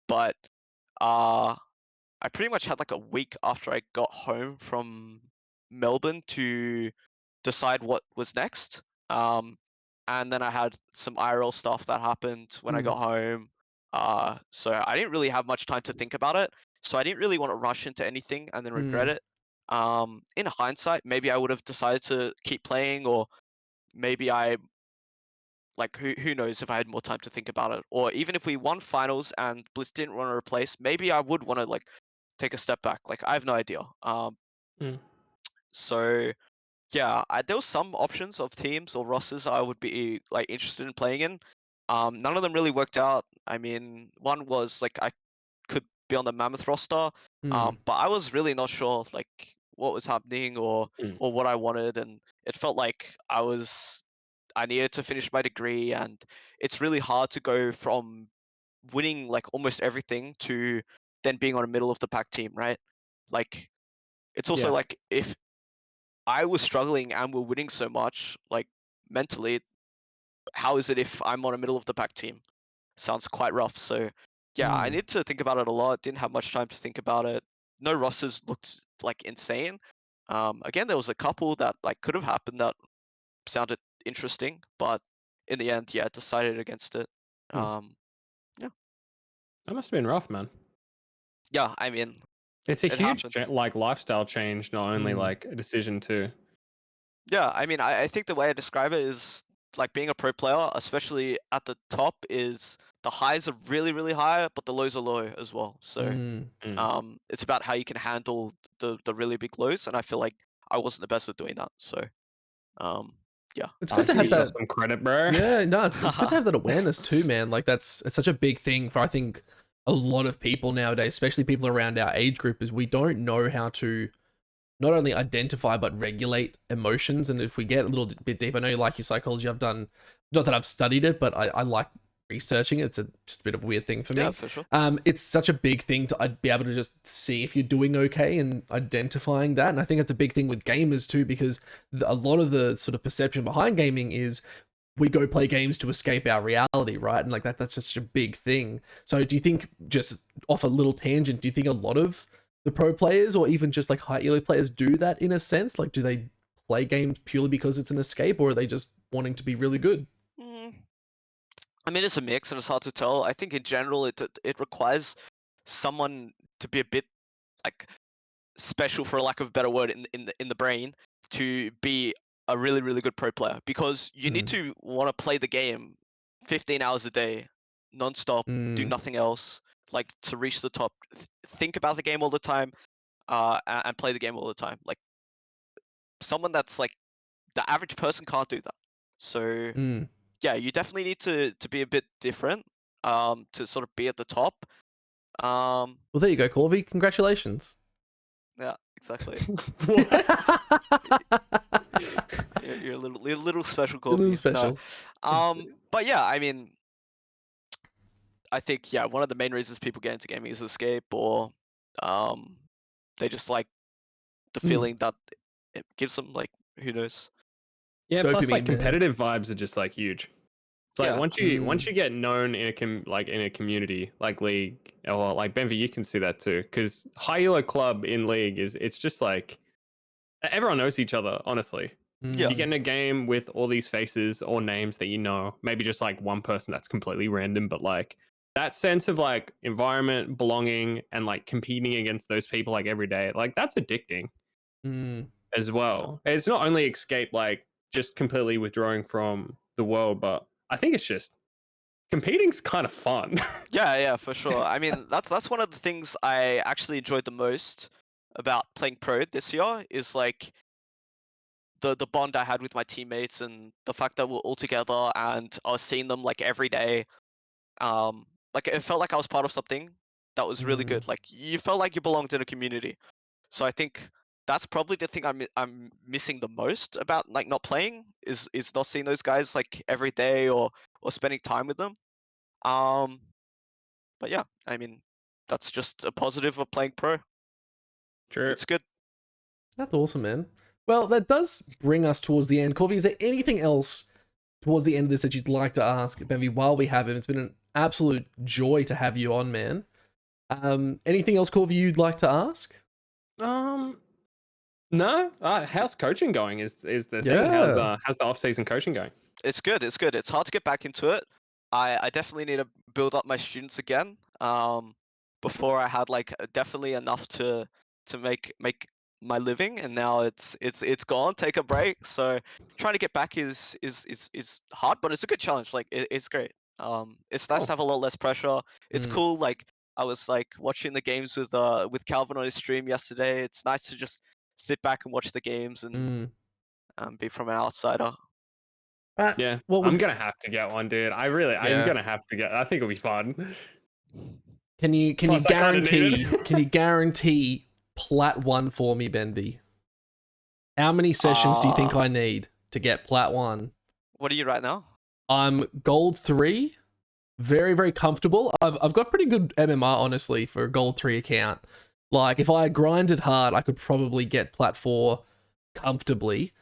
But uh, I pretty much had like a week after I got home from Melbourne to decide what was next. And then I had some IRL stuff that happened when I Mm. got home. So I didn't really have much time to think about it. So I didn't really want to rush into anything and then regret Mm. it. In hindsight, maybe I would have decided to keep playing, or maybe I like who knows if I had more time to think about it, or even if we won finals and Bliss didn't want to replace, maybe I would want to like take a step back. Like I have no idea. Mm. So yeah, there was some options of teams or rosters I would be like interested in playing in. None of them really worked out. I mean, one was like I could be on the Mammoth roster, Mm. but I was really not sure like what was happening Mm. or what I wanted, and it felt like I needed to finish my degree, and it's really hard to go from winning like almost everything to then being on a middle of the pack team, right? Like it's also Yeah. like if I was struggling and we're winning so much, like mentally, how is it if I'm on a middle of the pack team? Sounds quite rough. So yeah, I Mm. need to think about it a lot. Didn't have much time to think about it. No rosters looked like insane. Again, there was a couple that like could have happened that sounded interesting, but in the end, yeah, decided against it. Mm. Um, yeah, That must have been rough, man. yeah. I mean, It's a it huge happens. like lifestyle change, not only Mm. like a decision too. Yeah, I mean, I think the way I describe it is like being a pro player, especially at the top, is the highs are really, really high, but the lows are low as well. So Mm. Mm. it's about how you can handle the really big lows, and I feel like I wasn't the best at doing that. So um, yeah, It's good to Give have yourself that. some credit, bro. Yeah, no, it's good to have that awareness too, man. Like it's such a big thing for I think a lot of people nowadays, especially people around our age group, is we don't know how to not only identify but regulate emotions. And if we get a little bit deep, I know you like your psychology. I've done, not that I've studied it, but I like researching it. It's just a bit of a weird thing for yeah, me. for sure. It's such a big thing to be able to just see if you're doing okay and identifying that. And I think it's a big thing with gamers too, because a lot of the sort of perception behind gaming is we go play games to escape our reality, right? And like that's such a big thing. So do you think, just off a little tangent, do you think a lot of the pro players or even just like high elo players do that in a sense? Like, do they play games purely because it's an escape, or are they just wanting to be really good? Mm, I mean, it's a mix, and it's hard to tell. I think in general, it requires someone to be a bit like special, for lack of a better word, in the brain, to be a really good pro player, because you need Mm, to want to play the game 15 hours a day, non-stop, do mm, nothing else, like to reach the top. Think about the game all the time, and play the game all the time. Like someone that's like the average person can't do that. So mm. yeah, you definitely need to be a bit different, to sort of be at the top. Um, Well, there you go, Corvy. Congratulations. yeah, exactly. What? You're a little special, A little Corby. No, special. but yeah, I mean, I think, yeah, one of the main reasons people get into gaming is escape, or um, they just like the Mm, feeling that it gives them. Like, who knows? Yeah, plus like dopamine, man. competitive vibes are just like huge. It's like Yeah, once Mm, you get known in a community like League, or like Benvi, you can see that too. Because high elo club in League it's just like everyone knows each other. Honestly, yeah, you get mm, in a game with all these faces or names that you know. Maybe just like one person that's completely random, but like that sense of like environment, belonging, and like competing against those people like every day, like that's addicting mm. as well. It's not only escape, like just completely withdrawing from the world, but I think it's just competing's kind of fun. yeah, for sure. I mean, that's one of the things I actually enjoyed the most about playing pro this year, is like the bond I had with my teammates, and the fact that we're all together and I was seeing them like every day. Like it felt like I was part of something that was really Mm, good. Like you felt like you belonged in a community. So I think that's probably the thing I'm missing the most about like not playing, is not seeing those guys like every day, or spending time with them. Um, but yeah, I mean, that's just a positive of playing pro. True. It's good. that's awesome, man. Well, that does bring us towards the end. Corvy, is there anything else towards the end of this that you'd like to ask Benvi while we have him? It's been an absolute joy to have you on, man. Anything else, Corvy, you'd like to ask? Um, no. How's coaching going? Is the thing? Yeah. How's the off season coaching going? It's good. It's good. It's hard to get back into it. I definitely need to build up my students again. Before I had like definitely enough to make my living, and now it's gone. Take a break. So trying to get back is hard, but it's a good challenge. Like it's great. It's nice Cool. to have a lot less pressure. It's Mm, cool. Like I was like watching the games with Calvin on his stream yesterday. It's nice to just sit back and watch the games, and mm. be from an outsider. Right. Yeah, Well, I'm we gonna have to get one, dude. I'm yeah. gonna have to get. I think it'll be fun. Can you Plus, I kind of need guarantee it. can you guarantee plat 1 for me, Benvi? How many sessions do you think Uh I need to get plat 1? What are you right now? I'm gold 3, very comfortable. I've got pretty good MMR, honestly, for a gold 3 account. Like, if I grinded hard, I could probably get plat 4 comfortably.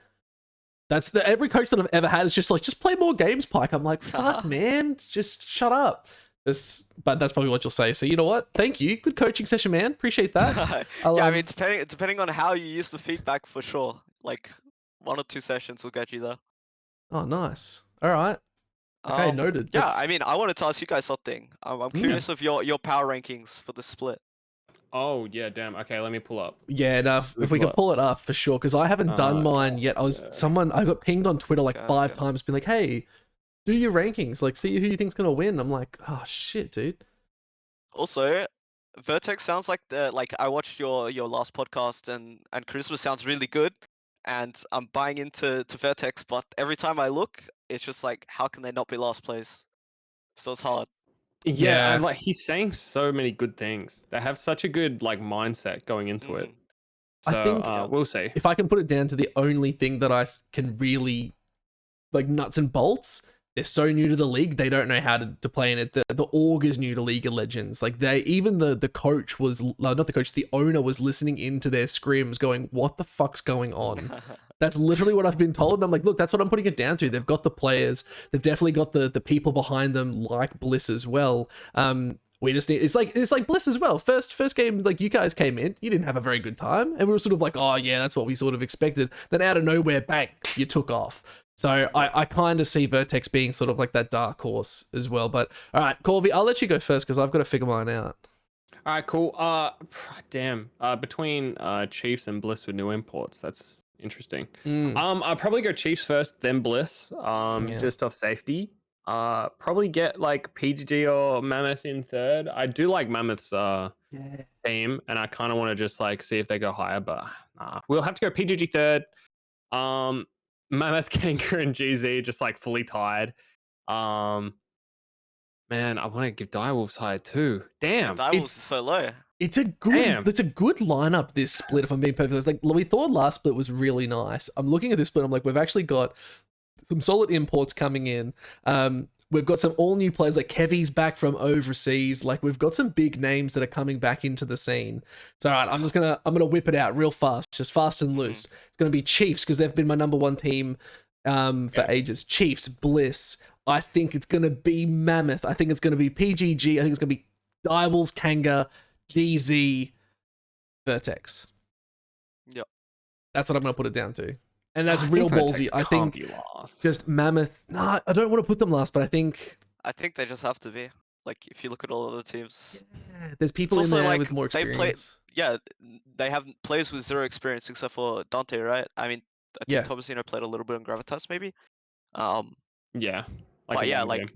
Every coach that I've ever had is just like, just play more games, Pike. I'm like, fuck, man, just shut up. But that's probably what you'll say. So you know what? Thank you. Good coaching session, man. Appreciate that. I'll, Yeah, I mean, depending on how you use the feedback, for sure. Like 1 or 2 sessions will get you there. oh, nice. All right. Okay, noted. Yeah, I That's mean, I wanted to ask you guys something. I'm mm. curious of your power rankings for the split. Oh yeah, damn. Okay, let me pull up. Yeah, enough. Let me If we pull could up. pull it up for sure, because I haven't done mine yet. I got pinged on Twitter like Okay, 5 okay. times, be like, hey, do your rankings, like see who you think's gonna win. I'm like, oh shit, dude. Also, Vertex sounds like I watched your last podcast, and Charisma sounds really good, and I'm buying into Vertex, but every time I look, it's just like, how can they not be last place? So it's hard. Yeah, Yeah, and like he's saying so many good things. They have such a good like mindset going into it. Mm, I So think yeah. we'll see. if I can put it down to the only thing that can really like nuts and bolts, they're so new to the league, they don't know how to play in it. The org is new to League of Legends. Like even the coach was not the coach, the owner was listening into their scrims, going, "What the fuck's going on?" That's literally what I've been told. And I'm like, look, that's what I'm putting it down to. They've got the players, they've definitely got the people behind them, like Bliss as well. We just need it's like Bliss as well. First game, like you guys came in, you didn't have a very good time, and we were sort of like, oh yeah, that's what we sort of expected. Then out of nowhere, bang, you took off. So I kind of see Vertex being sort of like that dark horse as well. But all right, Corvy, I'll let you go first because I've got to figure mine out. All right, cool. Damn. Between Chiefs and Bliss with new imports, that's interesting. I'll probably go Chiefs first, then Bliss. Yeah. Just off safety. Probably get like PGG or Mammoth in third. I do like Mammoth's team, and I kind of want to just like see if they go higher, but we'll have to go PGG third. Mammoth, Kanker, and GZ just like fully tied. Man, I want to give Direwolves higher too. Damn, Direwolves is so low. It's a good lineup, this split, if I'm being perfectly honest. Like we thought last split was really nice. I'm looking at this split, I'm like, we've actually got some solid imports coming in. We've got some all new players, like Kevy's back from overseas. Like we've got some big names that are coming back into the scene. So all right, I'm gonna whip it out real fast, just fast and loose. It's gonna be Chiefs because they've been my number one team for ages. Chiefs, Bliss. I think it's gonna be Mammoth. I think it's gonna be PGG. I think it's gonna be Direwolves, Kanga, GZ, Vertex. Yep. That's what I'm gonna put it down to. And that's real ballsy. I think just Mammoth. No, I don't want to put them last, but I think they just have to be. Like if you look at all of the teams, there's people in there with more experience. They have players with 0 experience except for Dante, right? I mean, I think Thomasino played a little bit in Gravitas, maybe. Yeah. But yeah, like,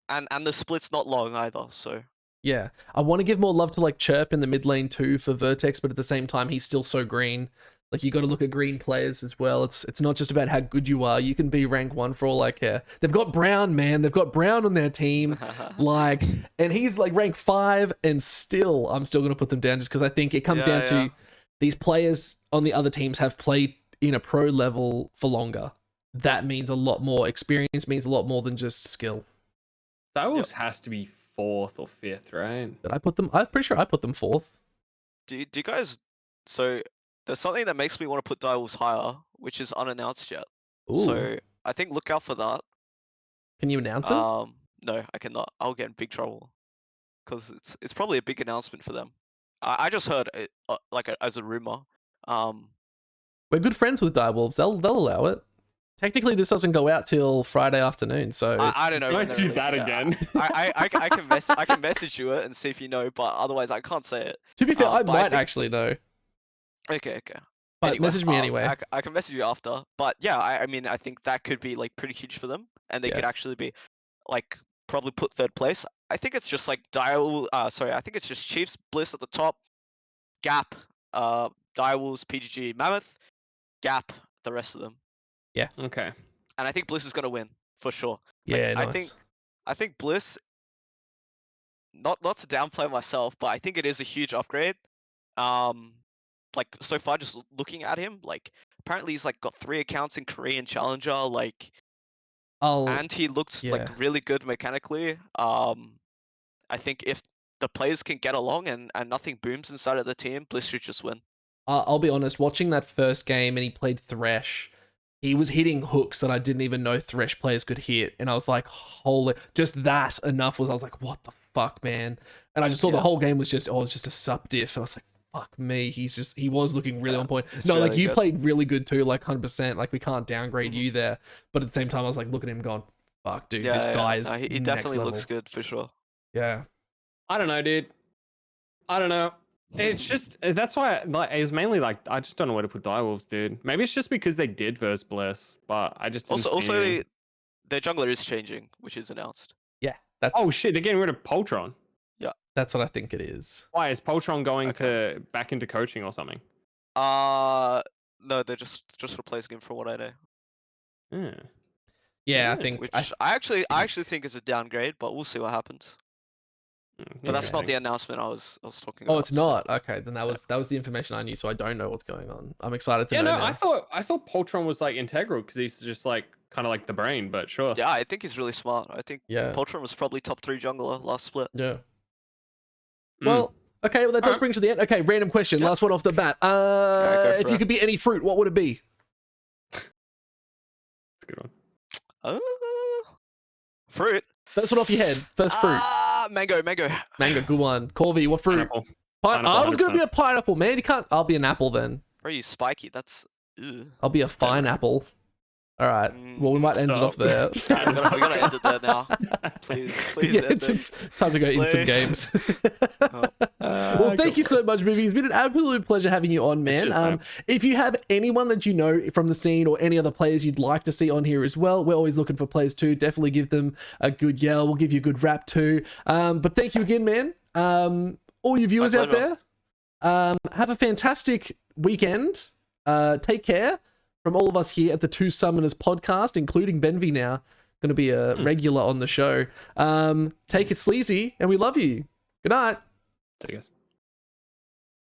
and the split's not long either, so. Yeah, I want to give more love to like Chirp in the mid lane too for Vertex, but at the same time, he's still so green. Like you got to look at green players as well. It's not just about how good you are. You can be rank 1 for all I care. They've got Brown, man. They've got Brown on their team. Like, and he's like rank 5, and still, I'm still gonna put them down just because I think it comes down to these players on the other teams have played in a pro level for longer. That means a lot more. Experience means a lot more than just skill. That always has to be 4th or 5th, right? Did I put them? I'm pretty sure I put them 4th. Do you guys? So there's something that makes me want to put Direwolves higher, which is unannounced yet. Ooh. So I think look out for that. Can you announce it? No, I cannot. I'll get in big trouble because it's probably a big announcement for them. I just heard it as a rumor. We're good friends with Direwolves. They'll allow it. Technically, this doesn't go out till Friday afternoon, so I don't know. Don't do that again. I can message you it and see if you know, but otherwise I can't say it. To be fair, I might actually know. Okay. But anyway, message me anyway. I can message you after. But yeah, I mean, I think that could be like pretty huge for them, and they could actually be like probably put 3rd place. I think it's just like I think it's just Chiefs, Bliss at the top, Gap, Direwolves, PGG, Mammoth, Gap, the rest of them. Yeah. Okay. And I think Bliss is gonna win for sure. Yeah, nice. I think Bliss. Not to downplay myself, but I think it is a huge upgrade. Like so far, just looking at him, like apparently he's like got 3 accounts in Korean Challenger, like, and he looks like really good mechanically. I think if the players can get along and nothing booms inside of the team, Bliss should just win. I'll be honest, watching that first game and he played Thresh, he was hitting hooks that I didn't even know Thresh players could hit, and I was like, holy, just that enough was, I was like, what the fuck, man? And I just saw the whole game was just, it's just a sup diff, and I was like, fuck me, he was looking really on point. No, like you played really good too, like 100%, like we can't downgrade you there, but at the same time I was like looking at him going, fuck dude, this guy is he definitely looks good for sure. Yeah. I don't know, dude. I don't know. It's just that's why like it's mainly like I just don't know where to put Direwolves, dude. Maybe it's just because they did verse Bliss, but I just didn't also their jungler is changing, which is announced. Yeah, that's oh shit, they're getting rid of Poltron. Yeah, that's what I think it is. Why is Poltron going to back into coaching or something? No, they're just replacing him from what I know. Yeah, I think which I actually think is a downgrade, but we'll see what happens. But that's not the announcement I was talking Oh, about. it's not. Okay, then that was the information I knew, so I don't know what's going on. I'm excited to know now. I thought Poltron was like integral because he's just like kind of like the brain, but sure. Yeah, I think he's really smart. I think Yeah. Poltron was probably top 3 jungler last split. Yeah. Well, okay, well that does bring us to the end. Okay, random question, last one off the bat. If you could be any fruit, what would it be? That's a good one. Fruit. First one off your head. First fruit. Mango. Mango, good one. Corvy, what fruit? Pineapple. I was gonna be a pineapple, man. You can't. I'll be an apple then. Bro, you spiky. That's. Ew. I'll be a fine apple. All right. Well, we might end it off there. we gotta end it there now. Please Yeah, end it. it's time to go in some games. Well, thank you so much, Benvi. It's been an absolute pleasure having you on, man. Man. If you have anyone that you know from the scene or any other players you'd like to see on here as well, we're always looking for players too. Definitely give them a good yell. We'll give you a good rap too. But thank you again, man. All your viewers out there, have a fantastic weekend. Take care. From all of us here at the Two Summoners podcast, including Benvi now, going to be a regular on the show. Take it sleazy, and we love you. Good night. See you guys.